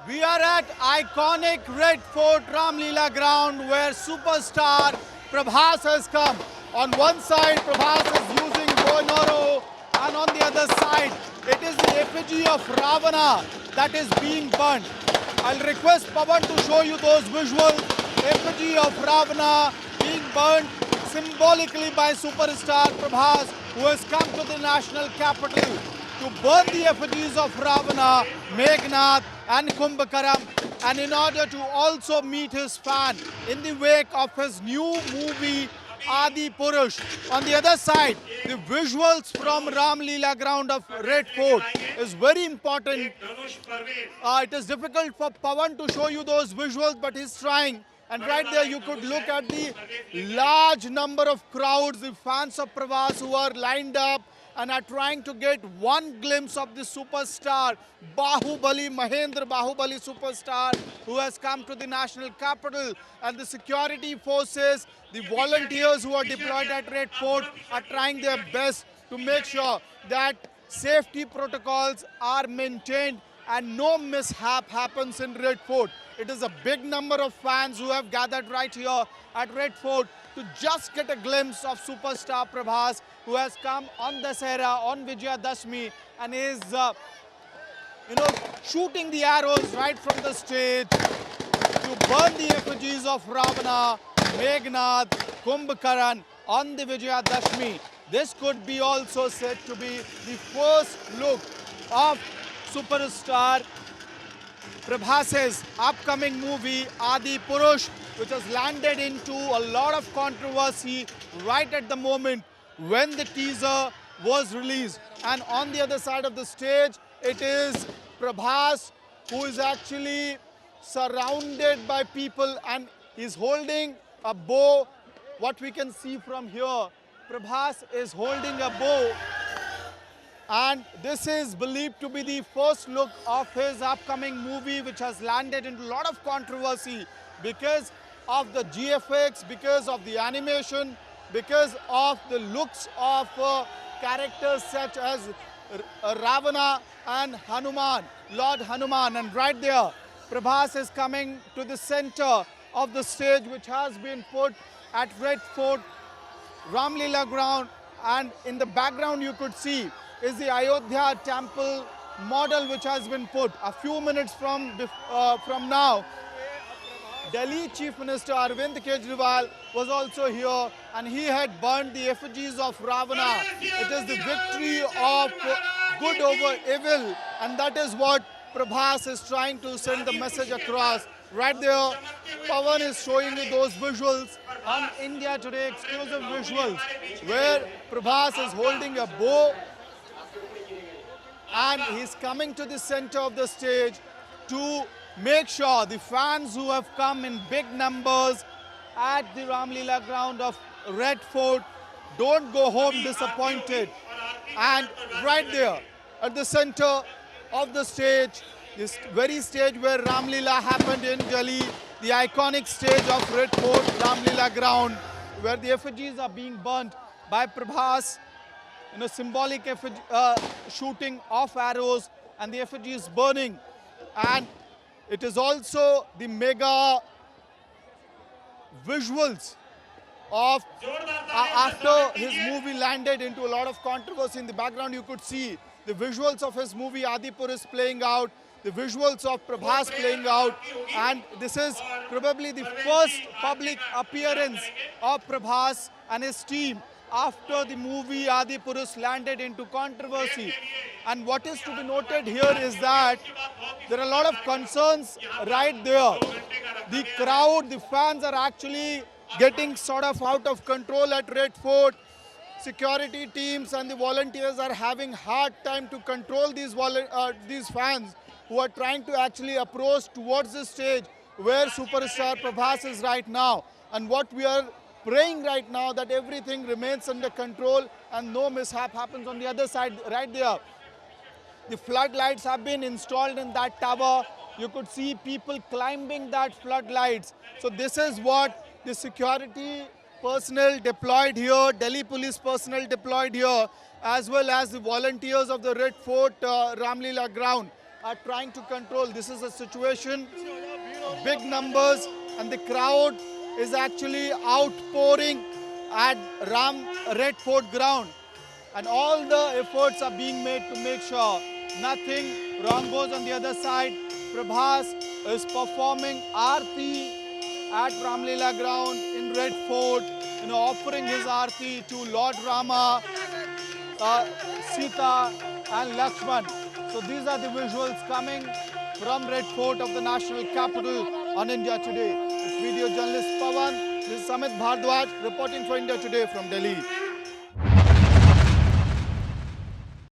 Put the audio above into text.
We are at iconic Red Fort Ramlila ground where superstar Prabhas has come. On one side, Prabhas is using bow and arrow, and on the other side, it is the effigy of Ravana that is being burnt. I'll request Pawan to show you those visuals. Effigy of Ravana being burnt symbolically by superstar Prabhas, who has come to the national capital to burn the effigies of Ravana, Meghnad and Kumbhakaram, and in order to also meet his fan in the wake of his new movie Adi Purush. On the other side, the visuals from Ram Leela ground of Red Fort is very important. It is difficult for Pawan to show you those visuals, but he's trying. And right there, you could look at the large number of crowds, the fans of Prabhas who are lined up and are trying to get one glimpse of the superstar, Bahubali, Mahendra Bahubali superstar, who has come to the national capital. And the security forces, the volunteers who are deployed at Red Fort are trying their best to make sure that safety protocols are maintained and no mishap happens in Red Fort. It is a big number of fans who have gathered right here at Red Fort to just get a glimpse of superstar Prabhas, who has come on Dussehra, on Vijayadashmi, and is, shooting the arrows right from the stage to burn the effigies of Ravana, Meghnad, Kumbhakaran on the Vijayadashmi. This could be also said to be the first look of superstar Prabhas's upcoming movie Adi Purush, which has landed into a lot of controversy right at the moment when the teaser was released. And on the other side of the stage, it is Prabhas who is actually surrounded by people and is holding a bow. What we can see from here, Prabhas is holding a bow, and this is believed to be the first look of his upcoming movie, which has landed into a lot of controversy because of the GFX, because of the animation, because of the looks of characters such as Ravana and Hanuman, Lord Hanuman. And right there, Prabhas is coming to the center of the stage, which has been put at Red Fort Ramlila ground, and in the background you could see is the Ayodhya temple model which has been put. A few minutes from now, Delhi Chief Minister Arvind Kejriwal was also here, and he had burned the effigies of Ravana. It is the victory of good over evil, and that is what Prabhas is trying to send the message across. Right there, Pawan is showing you those visuals on India Today, exclusive visuals, where Prabhas is holding a bow and he's coming to the center of the stage to make sure the fans who have come in big numbers at the Ramlila ground of Red Fort don't go home disappointed. And right there at the center of the stage, this very stage where Ramlila happened in Delhi, the iconic stage of Red Fort Ramlila ground, where the effigies are being burnt by Prabhas, symbolic shooting of arrows, and the effigy is burning. And it is also the mega visuals of after his movie landed into a lot of controversy. In the background you could see the visuals of his movie Adi Purush playing out, the visuals of Prabhas playing out, and this is probably the first public appearance of Prabhas and his team after the movie Adi Purush landed into controversy. And what is to be noted here is that there are a lot of concerns right there. The crowd, the fans are actually getting sort of out of control at Red Fort. Security teams and the volunteers are having hard time to control these fans who are trying to actually approach towards the stage where superstar Prabhas is right now. And what we are praying right now that everything remains under control and no mishap happens. On the other side, right there, the floodlights have been installed in that tower. You could see people climbing that floodlights. So this is what the security personnel deployed here, Delhi police personnel deployed here, as well as the volunteers of the Red Fort Ramlila ground are trying to control. This is a situation, big numbers, and the crowd is actually outpouring at Red Fort ground. And all the efforts are being made to make sure nothing wrong goes on the other side. Prabhas is performing Aarti at Ramlila ground in Red Fort, offering his Aarti to Lord Rama, Sita and Lakshman. So these are the visuals coming from Red Fort of the national capital on India Today. It's video journalist Pawan. This is Samit Bhardwaj reporting for India Today from Delhi.